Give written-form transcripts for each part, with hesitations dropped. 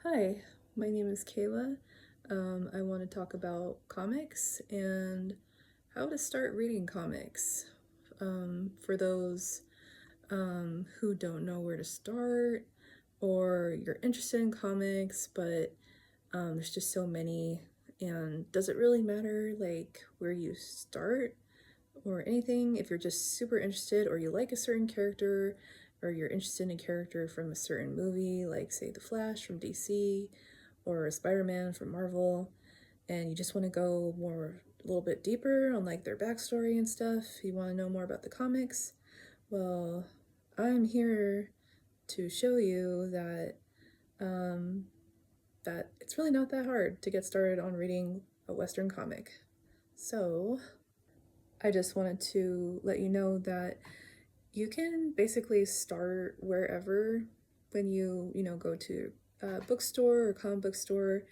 Hi, my name is Kayla. I want to talk about comics and how to start reading comics. For those who don't know where to start, or you're interested in comics, but there's just so many, and does it really matter like where you start or anything? If you're just super interested, or you like a certain character, or you're interested in a character from a certain movie, like say The Flash from DC or Spider-Man from Marvel, and you just want to go a little bit deeper on like their backstory and stuff, you want to know more about the comics, well, I'm here to show you um, that it's really not that hard to get started on reading a Western comic. So I just wanted to let you know that you can basically start wherever. When you go to a bookstore or comic book store,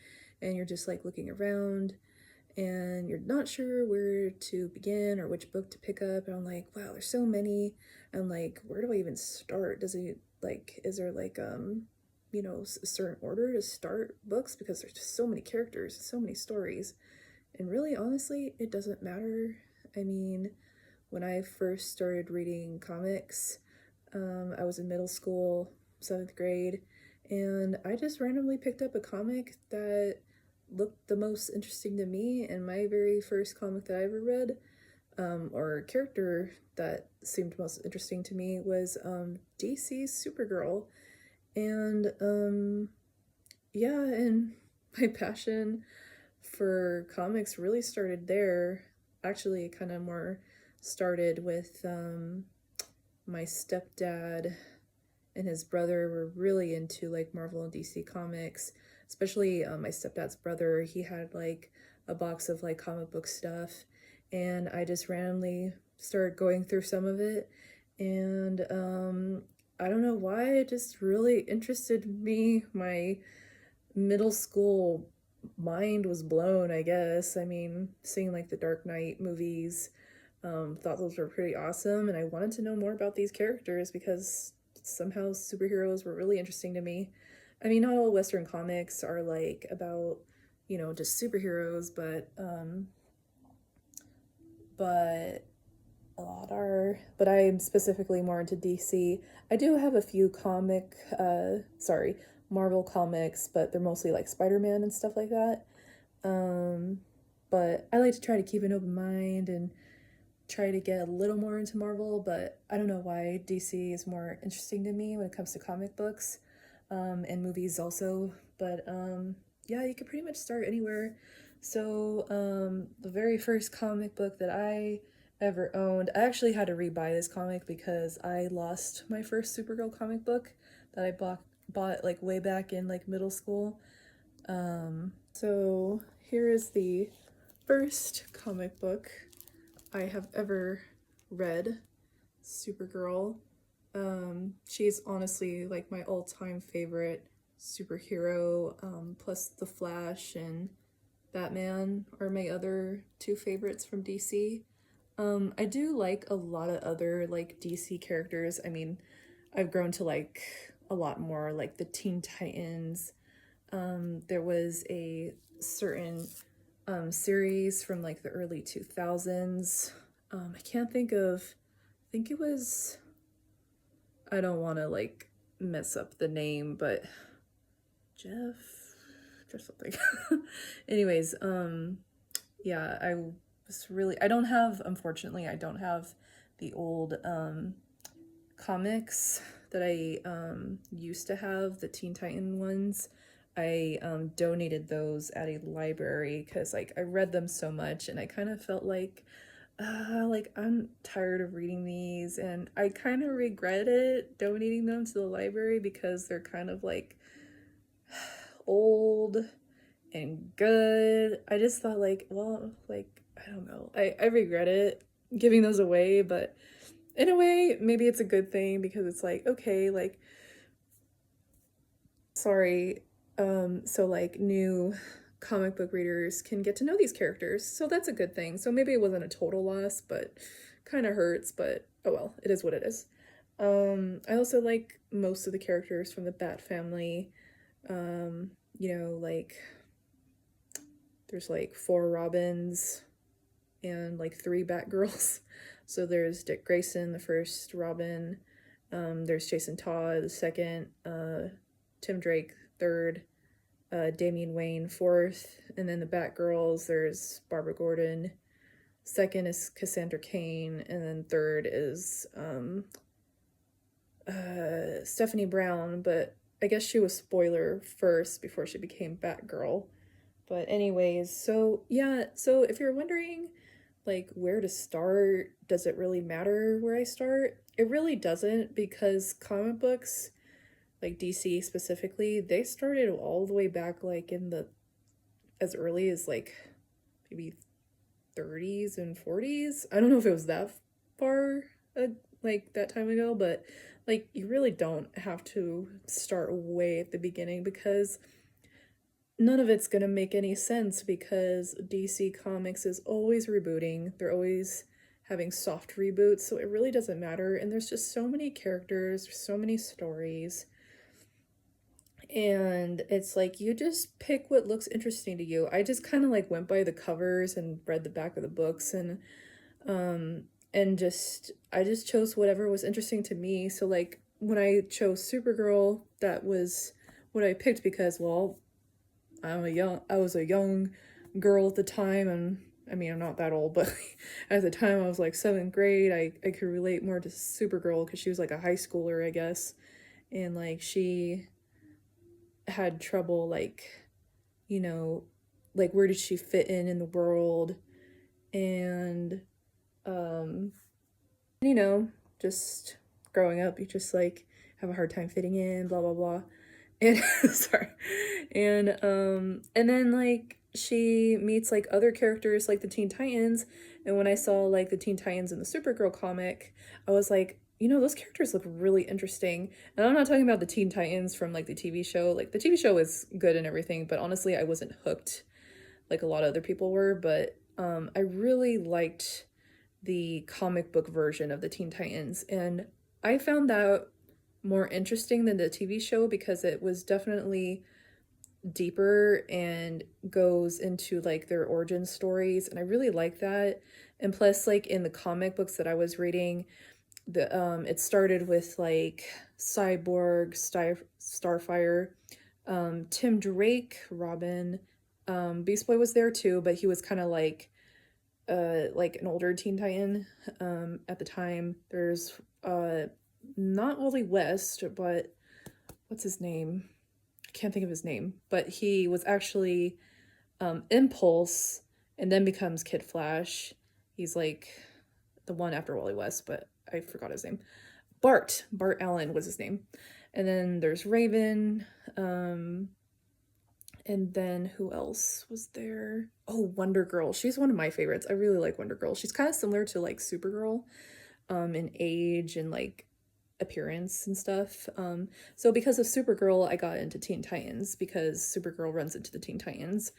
and you're just like looking around and you're not sure where to begin or which book to pick up, and I'm like, wow, there's so many, and like, where do I even start? Does it like, is there like a certain order to start books, because there's just so many characters, so many stories, and really honestly it doesn't matter. I mean, when I first started reading comics, I was in middle school, seventh grade, and I just randomly picked up a comic that looked the most interesting to me. And my very first comic that I ever read, or character that seemed most interesting to me, was DC's Supergirl. And yeah, and my passion for comics really started there. Actually, it kind of more started with my stepdad and his brother were really into like Marvel and DC comics. Especially my stepdad's brother, he had like a box of like comic book stuff, and I just randomly started going through some of it, and I don't know why it just really interested me. My middle school mind was blown, I guess. I mean, seeing like the Dark Knight movies, thought those were pretty awesome, and I wanted to know more about these characters because somehow superheroes were really interesting to me. I mean, not all Western comics are like about, just superheroes, but a lot are. But I'm specifically more into DC. I do have a few Marvel comics, but they're mostly like Spider-Man and stuff like that. Um, but I like to try to keep an open mind and try to get a little more into Marvel, but I don't know why DC is more interesting to me when it comes to comic books, and movies also. But yeah, you could pretty much start anywhere. So the very first comic book that I ever owned, I actually had to rebuy this comic because I lost my first Supergirl comic book that I bought like way back in like middle school. So here is the first comic book I have ever read, Supergirl. She's honestly like my all-time favorite superhero. Plus The Flash and Batman are my other two favorites from DC. I do like a lot of other like DC characters. I mean, I've grown to like a lot more, like the Teen Titans. There was a certain series from like the early 2000s. I can't think of, I think it was, I don't want to like mess up the name, but Jeff, or something. Anyways, yeah, I don't have, unfortunately, I don't have the old comics that I used to have, the Teen Titan ones. I donated those at a library because like I read them so much, and I kind of felt like I'm tired of reading these, and I kind of regret it donating them to the library because they're kind of like old and good. I just thought like, well, like I don't know. I regret it giving those away, but in a way, maybe it's a good thing because it's like, okay, like, sorry, so like new comic book readers can get to know these characters, so that's a good thing. So maybe it wasn't a total loss, but kind of hurts, but oh well, it is what it is. I also like most of the characters from the Bat family. you know, like there's like 4 Robins and like 3 Batgirls. So there's Dick Grayson, the first Robin. There's Jason Todd, the second. Tim Drake, third. Damian Wayne, fourth. And then the Batgirls, there's Barbara Gordon. Second is Cassandra Cain, and then third is Stephanie Brown, but I guess she was spoiler first before she became Batgirl. But anyways, so yeah, so if you're wondering like where to start, does it really matter where I start? It really doesn't, because comic books, like DC specifically, they started all the way back like in the as early as like maybe 30s and 40s. I don't know if it was that far like that time ago, but like you really don't have to start way at the beginning, because none of it's gonna make any sense, because DC Comics is always rebooting. They're always having soft reboots, so it really doesn't matter. And there's just so many characters, so many stories. And it's like you just pick what looks interesting to you. I just kind of like went by the covers and read the back of the books, and just I just chose whatever was interesting to me. So like when I chose Supergirl, that was what I picked because, well, I was a young girl at the time, and I mean I'm not that old, but at the time I was like 7th grade. I could relate more to Supergirl because she was like a high schooler, I guess, and like she had trouble, like, you know, like where did she fit in the world, and you know, just growing up, you just like have a hard time fitting in, blah blah blah. And sorry. And then like she meets like other characters like the Teen Titans, and when I saw like the Teen Titans in the Supergirl comic, I was like, you know, those characters look really interesting. And I'm not talking about the Teen Titans from like the TV show. Like the TV show is good and everything, but honestly, I wasn't hooked like a lot of other people were, but I really liked the comic book version of the Teen Titans, and I found that more interesting than the TV show because it was definitely deeper and goes into like their origin stories, and I really like that. And plus, like in the comic books that I was reading, the it started with like Cyborg, Starfire, Tim Drake, Robin, Beast Boy was there too, but he was kind of like an older Teen Titan at the time. There's not Wally West, but what's his name? I can't think of his name, but he was actually Impulse and then becomes Kid Flash. He's like the one after Wally West, but I forgot his name. Bart Allen was his name. And then there's Raven, and then who else was there? Oh, Wonder Girl. She's one of my favorites. I really like Wonder Girl. She's kind of similar to like Supergirl, in age and like appearance and stuff. So because of Supergirl, I got into Teen Titans because Supergirl runs into the Teen Titans.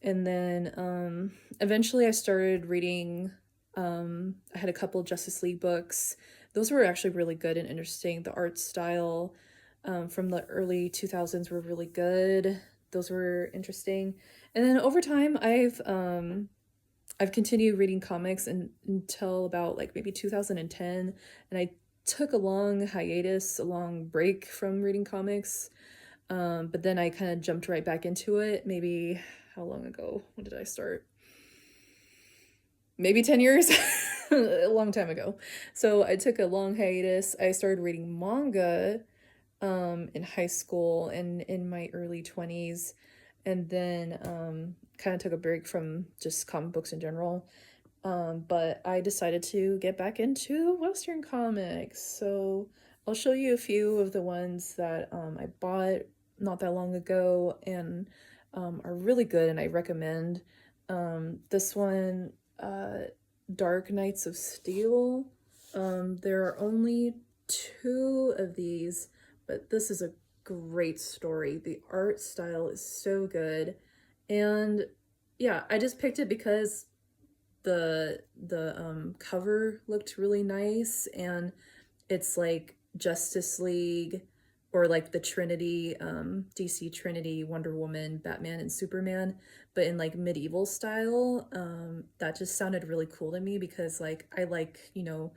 And then eventually I started reading, I had a couple Justice League books. Those were actually really good and interesting. The art style from the early 2000s were really good. Those were interesting. And then over time, I've continued reading comics until about like maybe 2010, and I took a long hiatus, a long break from reading comics. But then I kind of jumped right back into it. Maybe how long ago? When did I start? Maybe 10 years, a long time ago. So I took a long hiatus. I started reading manga in high school and in my early 20s, and then kind of took a break from just comic books in general. But I decided to get back into Western comics. So I'll show you a few of the ones that I bought not that long ago and are really good and I recommend. This one, Dark Knights of Steel. There are only 2 of these, but this is a great story. The art style is so good. And yeah, I just picked it because the cover looked really nice, and it's like Justice League or like the Trinity, DC Trinity, Wonder Woman, Batman, and Superman, but in like medieval style. That just sounded really cool to me because like I like, you know,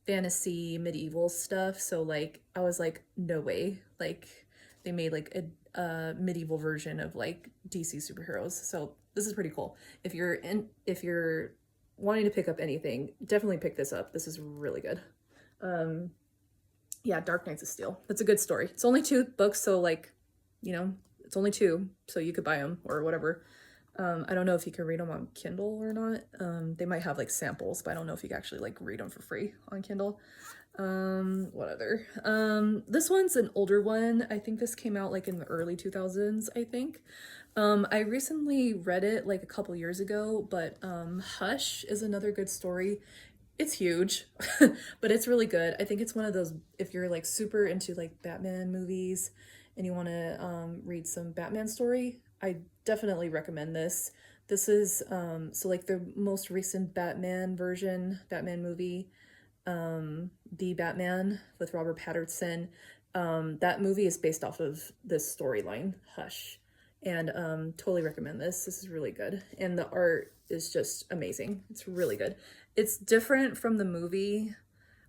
fantasy medieval stuff. So like I was like, no way. Like they made like a medieval version of like DC superheroes. So this is pretty cool. If you're wanting to pick up anything, definitely pick this up. This is really good. Yeah, Dark Knights of Steel. It's a good story. It's only 2 books, so like, you know, it's only 2, so you could buy them or whatever. I don't know if you can read them on Kindle or not. They might have like samples, but I don't know if you can actually like read them for free on Kindle. What other? This one's an older one. I think this came out like in the early 2000s, I think. I recently read it like a couple years ago, but Hush is another good story. It's huge, but it's really good. I think it's one of those, if you're like super into like Batman movies and you want to read some Batman story, I definitely recommend this. This is so like the most recent Batman version, Batman movie, The Batman with Robert Pattinson. That movie is based off of this storyline, Hush. And totally recommend this. This is really good. And the art is just amazing. It's really good. It's different from the movie.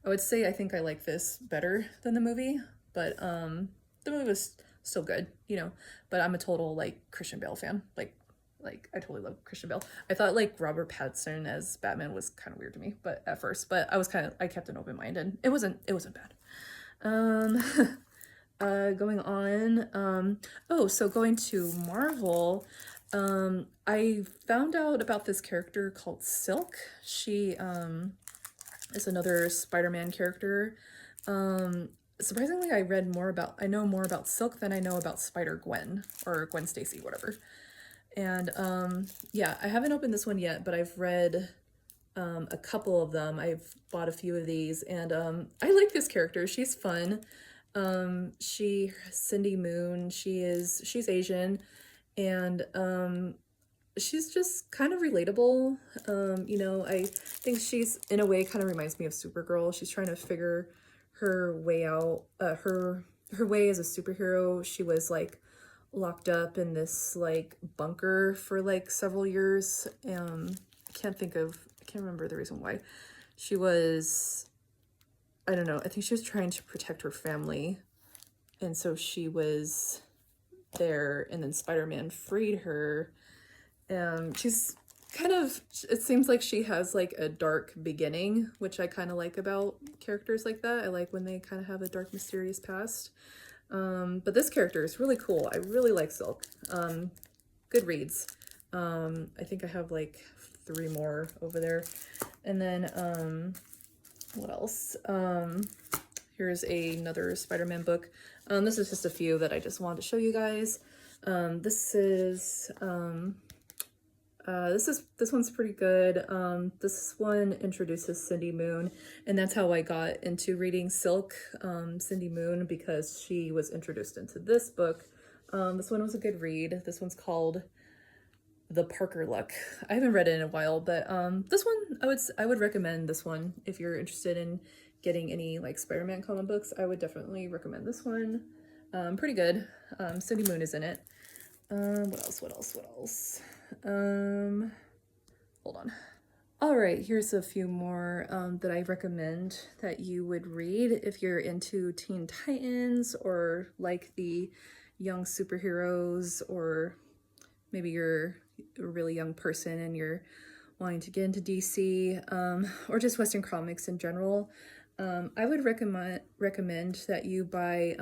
I would say I think I like this better than the movie, but the movie was still good, you know. But I'm a total like Christian Bale fan. Like I totally love Christian Bale. I thought like Robert Pattinson as Batman was kind of weird to me, but at first, but I kept an open mind and it wasn't bad. Um going on. Oh, so going to Marvel, I found out about this character called Silk. She is another Spider-Man character. Surprisingly, I know more about Silk than I know about Spider-Gwen or Gwen Stacy, whatever. And yeah, I haven't opened this one yet, but I've read a couple of them. I've bought a few of these, and I like this character. She's fun. Cindy Moon, she's Asian, and she's just kind of relatable. You know, I think she's in a way kind of reminds me of Supergirl. She's trying to figure her way out, her way as a superhero. She was like locked up in this like bunker for like several years. I can't remember the reason why. She was, I don't know, I think she was trying to protect her family. And so she was there, and then Spider-Man freed her. She's kind of, it seems like she has like a dark beginning, which I kind of like about characters like that. I like when they kind of have a dark, mysterious past. But this character is really cool. I really like Silk. Good reads. I think I have like 3 more over there. And then, what else? Here's another Spider-Man book. This is just a few that I just wanted to show you guys. This one's pretty good. This one introduces Cindy Moon, and that's how I got into reading Silk, Cindy Moon, because she was introduced into this book. This one was a good read. This one's called The Parker Luck. I haven't read it in a while, but this one I would recommend this one if you're interested in getting any like Spider-Man comic books. I would definitely recommend this one. Pretty good. Cindy Moon is in it. What else? Hold on. All right, here's a few more that I recommend that you would read if you're into Teen Titans or like the young superheroes, or maybe you're a really young person and you're wanting to get into DC, or just Western comics in general. I would recommend that you buy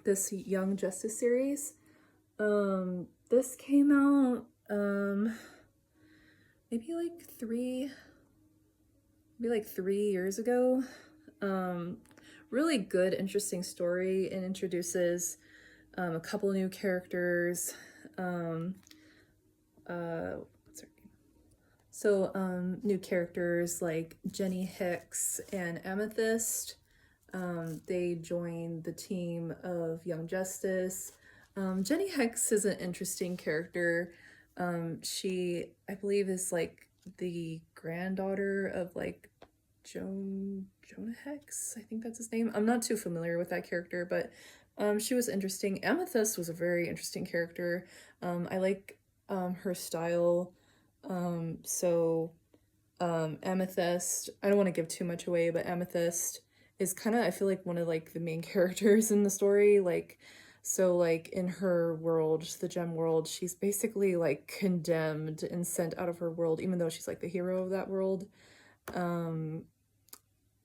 this Young Justice series. This came out maybe like 3 years ago. Really good, interesting story, and introduces a couple new characters. What's her name? So, new characters like Jenny Hicks and Amethyst. They join the team of Young Justice. Jenny Hicks is an interesting character. She, I believe, is like the granddaughter of like Jonah Hex. I think that's his name. I'm not too familiar with that character, but She was interesting. Amethyst was a very interesting character. I like her style. So Amethyst, I don't want to give too much away, but Amethyst is kind of, I feel like, one of like the main characters in the story. Like, so like in her world, the gem world, she's basically like condemned and sent out of her world, even though she's like the hero of that world. Um,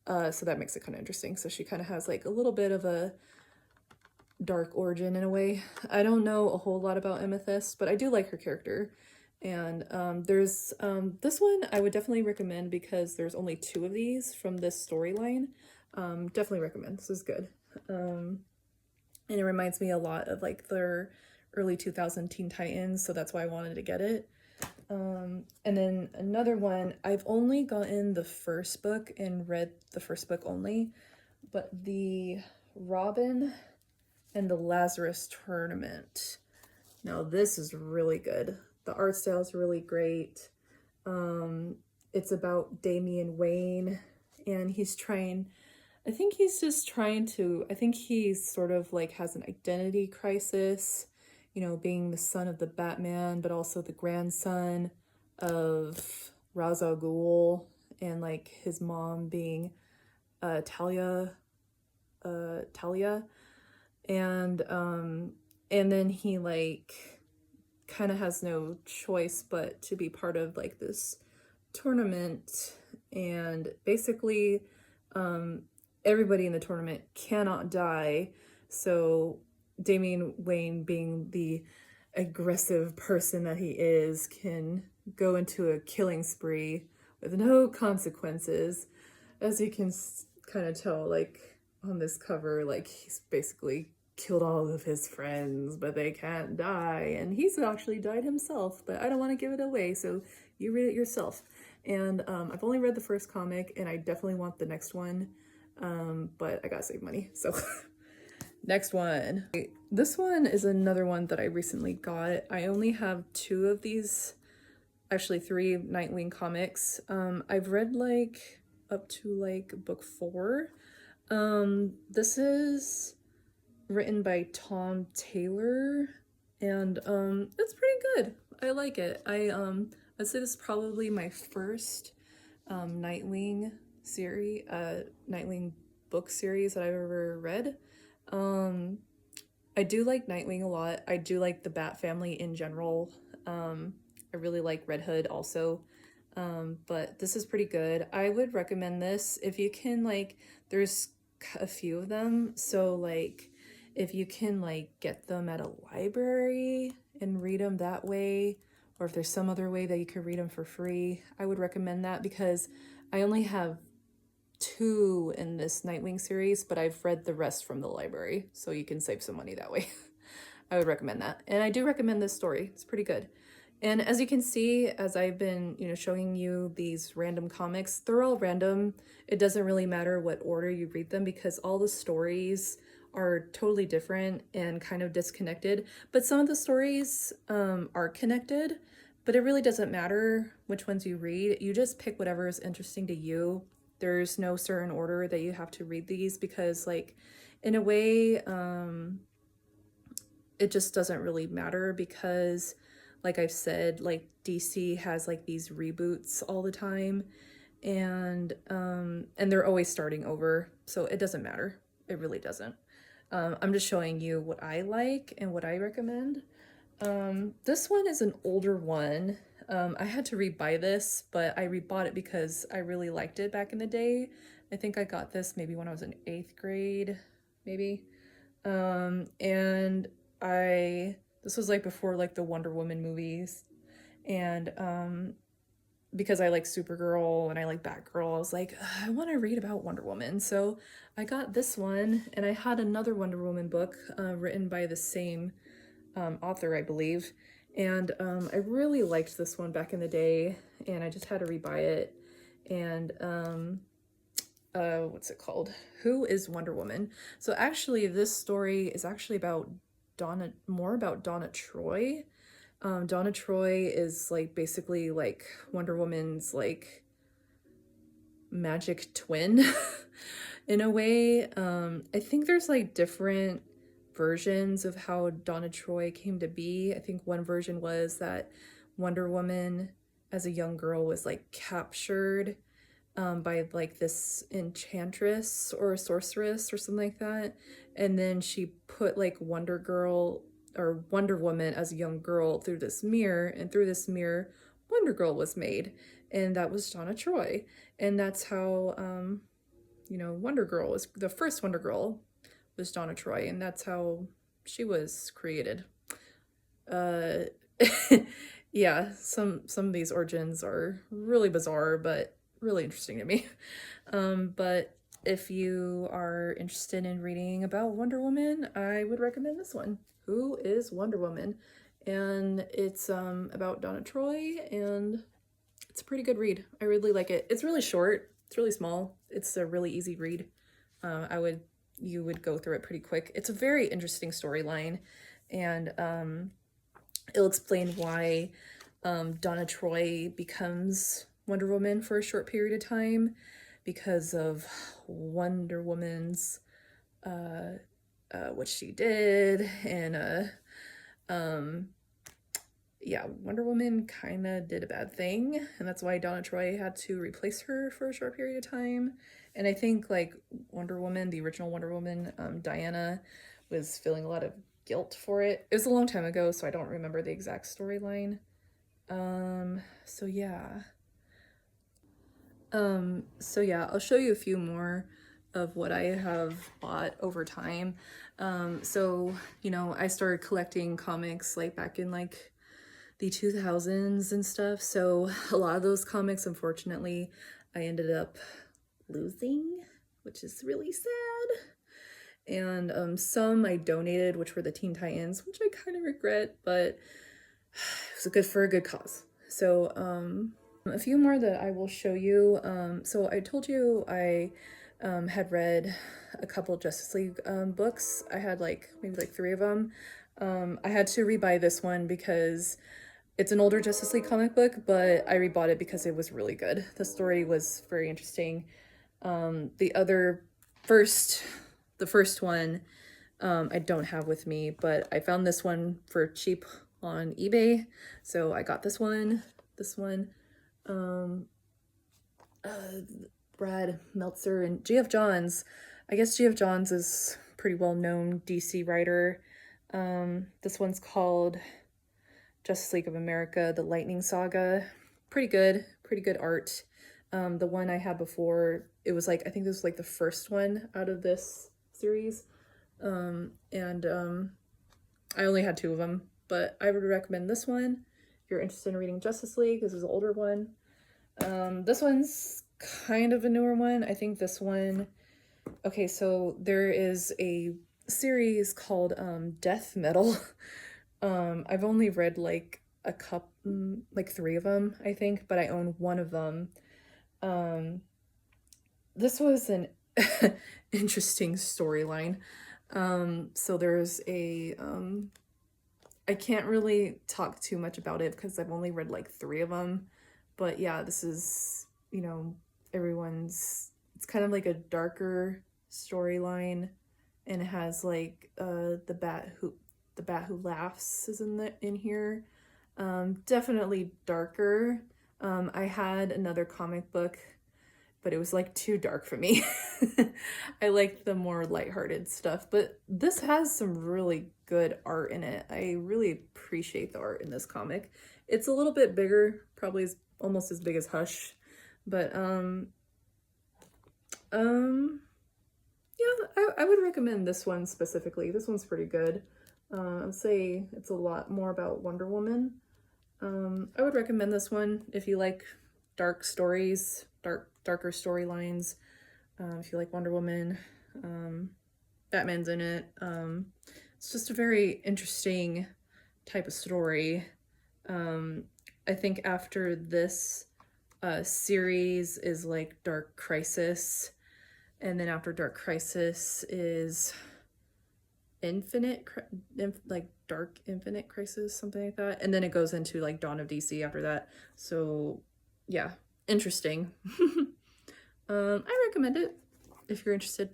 so that makes it kind of interesting. So she kind of has like a little bit of a dark origin in a way. I don't know a whole lot about Amethyst, but I do like her character. And there's this one I would definitely recommend because there's only 2 of these from this storyline. Definitely recommend. This is good. And it reminds me a lot of like their early 2000 Teen Titans, so that's why I wanted to get it. And then another one, I've only gotten the first book and read the first book only, but the Robin and the Lazarus Tournament. Now this is really good. The art style is really great. It's about Damian Wayne, and he's trying, I think he's just trying to, I think he's sort of like has an identity crisis, you know, being the son of the Batman, but also the grandson of Ra's al Ghul, and like his mom being Talia, Talia, and then he like kind of has no choice but to be part of like this tournament, and basically everybody in the tournament cannot die, so Damian Wayne, being the aggressive person that he is, can go into a killing spree with no consequences. As you can kind of tell, like on this cover, like he's basically killed all of his friends, but they can't die, and he's actually died himself, but I don't want to give it away, so you read it yourself. And I've only read the first comic, and I definitely want the next one, but I gotta save money, so next one. This one is another one that I recently got. I only have 2 of these, actually 3 Nightwing comics. I've read like up to like book 4. This is written by Tom Taylor, and it's pretty good. I like it. I'd say this is probably my first Nightwing series, Nightwing book series that I've ever read. I do like Nightwing a lot. I do like the Bat family in general. I really like Red Hood also. But this is pretty good. I would recommend this if you can, like, there's a few of them, so like if you can like get them at a library and read them that way, or if there's some other way that you could read them for free, I would recommend that, because I only have 2 in this Nightwing series, but I've read the rest from the library, so you can save some money that way. I would recommend that. And I do recommend this story. It's pretty good. And as you can see, as I've been, you know, showing you these random comics, they're all random. It doesn't really matter what order you read them, because all the stories are totally different and kind of disconnected. But some of the stories are connected, but it really doesn't matter which ones you read. You just pick whatever is interesting to you. There's no certain order that you have to read these, because like in a way, it just doesn't really matter, because like I've said, like DC has like these reboots all the time, and they're always starting over, so it doesn't matter. It really doesn't. I'm just showing you what I like and what I recommend. This one is an older one. I had to rebuy this, but I rebought it because I really liked it back in the day. I think I got this maybe when I was in 8th grade, maybe. And this was like before like the Wonder Woman movies, and because I like Supergirl and I like Batgirl, I was like, I want to read about Wonder Woman. So I got this one, and I had another Wonder Woman book written by the same author, I believe. And I really liked this one back in the day, and I just had to rebuy it. And what's it called? Who is Wonder Woman? So actually, this story is actually about more about Donna Troy. Donna Troy is like basically like Wonder Woman's like magic twin in a way. I think there's like different versions of how Donna Troy came to be. I think one version was that Wonder Woman as a young girl was like captured by like this enchantress or a sorceress or something like that, and then she put like Wonder Girl or Wonder Woman as a young girl through this mirror, and through this mirror Wonder Girl was made, and that was Donna Troy. And that's how Wonder Girl was, the first Wonder Girl was Donna Troy, and that's how she was created. Yeah, some of these origins are really bizarre, but really interesting to me. But if you are interested in reading about Wonder Woman, I would recommend this one. Who is Wonder Woman? And it's about Donna Troy, and it's a pretty good read. I really like it. It's really short. It's really small. It's a really easy read. You would go through it pretty quick. It's a very interesting storyline, and it'll explain why Donna Troy becomes Wonder Woman for a short period of time because of Wonder Woman's what she did, and yeah, Wonder Woman kind of did a bad thing, and that's why Donna Troy had to replace her for a short period of time. And I think like Wonder Woman, the original Wonder Woman, Diana, was feeling a lot of guilt for it. It was a long time ago, so I don't remember the exact storyline. So yeah. I'll show you a few more of what I have bought over time. I started collecting comics like back in like the 2000s and stuff. So a lot of those comics, unfortunately, I ended up losing, which is really sad. And some I donated, which were the Teen Titans, which I kind of regret, but it was good for a good cause. So a few more that I will show you. So I told you I had read a couple Justice League books. I had maybe 3 of them. I had to rebuy this one because it's an older Justice League comic book, but I rebought it because it was really good. The story was very interesting. The first one I don't have with me, but I found this one for cheap on eBay, so I got this one. Brad Meltzer and G.F. Johns. I guess G.F. Johns is a pretty well-known DC writer. This one's called Justice League of America, The Lightning Saga. Pretty good art. The one I had before, it was I think this was the first one out of this series. I only had 2 of them, but I would recommend this one if you're interested in reading Justice League. This is an older one. This one's kind of a newer one. I think this one, okay, so there is a series called Death Metal. I've only read a couple, 3 of them, I think, but I own 1 of them. This was an interesting storyline. So there's a, I can't really talk too much about it because I've only read 3 of them, but yeah, this is, it's kind of a darker storyline, and it has the bat who laughs is in here. Definitely darker. I had another comic book, but it was too dark for me. I like the more lighthearted stuff, but this has some really good art in it. I really appreciate the art in this comic. It's a little bit bigger, probably almost as big as Hush, but yeah, I would recommend this one specifically. This one's pretty good. I'd say it's a lot more about Wonder Woman. I would recommend this one if you like dark stories, darker storylines. If you like Wonder Woman, Batman's in it. It's just a very interesting type of story. I think after this series is Dark Crisis, and then after Dark Crisis is Dark Infinite Crisis, something like that, and then it goes into Dawn of DC after that. So yeah, interesting. I recommend it if you're interested.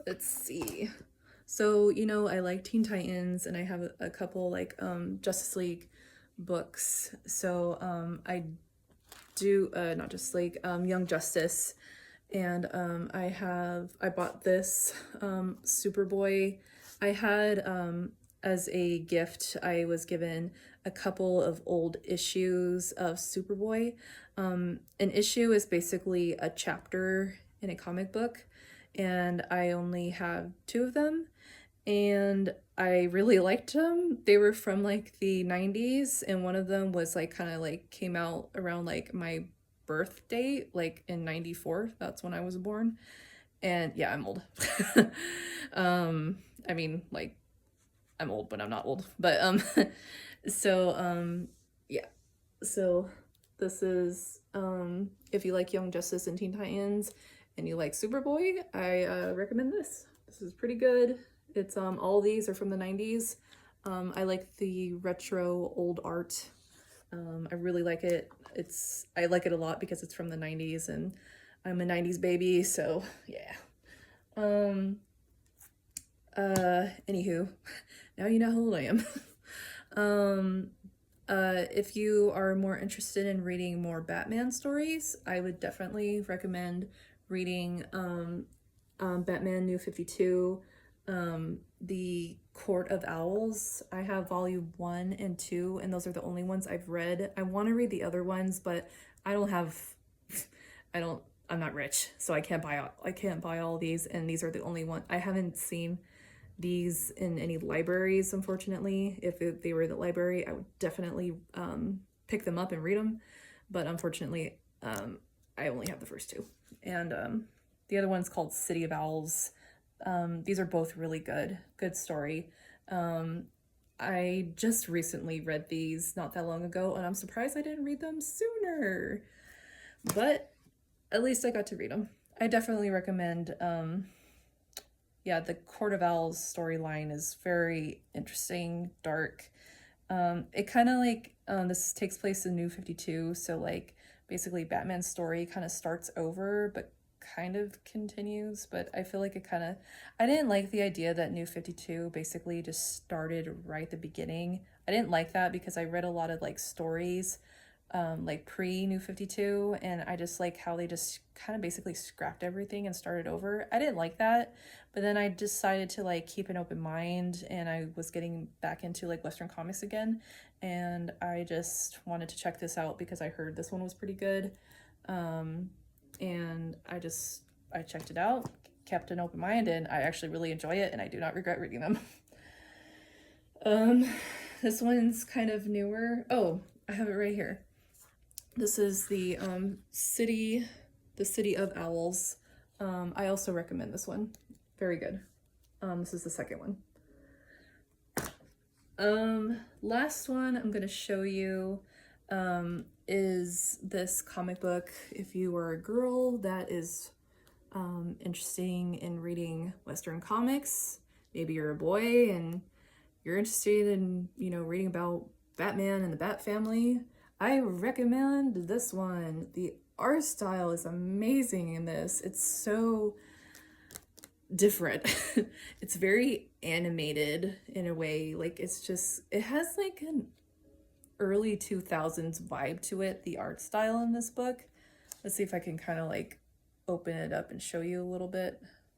Let's see. So, you know, I like Teen Titans and I have a couple like Justice League books. So, I do not Justice League, Young Justice, and I bought this Superboy. I had as a gift, I was given a couple of old issues of Superboy. An issue is basically a chapter in a comic book, and I only have two of them, and I really liked them. They were from like the 90s, and one of them was like kind of like came out around like my birth date, like in 94. That's when I was born. And yeah, I'm old. I mean, like I'm old, but I'm not old. But so yeah. So this is if you like Young Justice and Teen Titans and you like Superboy, I recommend this. This is pretty good. It's all these are from the 90s. I like the retro old art. I really like it. I like it a lot because it's from the 90s and I'm a 90s baby, so yeah. Anywho, now you know how old I am. If you are more interested in reading more Batman stories, I would definitely recommend reading Batman New 52, The Court of Owls. I have volume 1 and 2, and those are the only ones I've read. I want to read the other ones, but I don't have, I'm not rich, so I can't buy all these, and these are the only one. I haven't seen these in any libraries, unfortunately. If they were in the library, I would definitely pick them up and read them, but unfortunately, I only have the first two. And the other one's called City of Owls. These are both really good story. I just recently read these not that long ago, and I'm surprised I didn't read them sooner, but at least I got to read them. I definitely recommend yeah, the Court of Owls storyline is very interesting, dark. It kind of like this takes place in New 52, so like basically Batman's story kind of starts over, but kind of continues. But I feel like I didn't like the idea that New 52 basically just started right at the beginning. I didn't like that because I read a lot of like stories like pre New 52, and I just like how they just kind of basically scrapped everything and started over. I didn't like that, but then I decided to like keep an open mind, and I was getting back into like Western comics again, and I just wanted to check this out because I heard this one was pretty good. And I checked it out, kept an open mind, and I actually really enjoy it, and I do not regret reading them. This one's kind of newer. Oh, I have it right here. This is the City of Owls. I also recommend this one. Very good. This is the second one. Last one I'm gonna show you is this comic book. If you are a girl that is interesting in reading Western comics, maybe you're a boy and you're interested in, you know, reading about Batman and the Bat family, I recommend this one. The art style is amazing in this. It's so different. It's very animated in a way. Like it has like an early 2000s vibe to it, the art style in this book. Let's see if I can kind of like open it up and show you a little bit.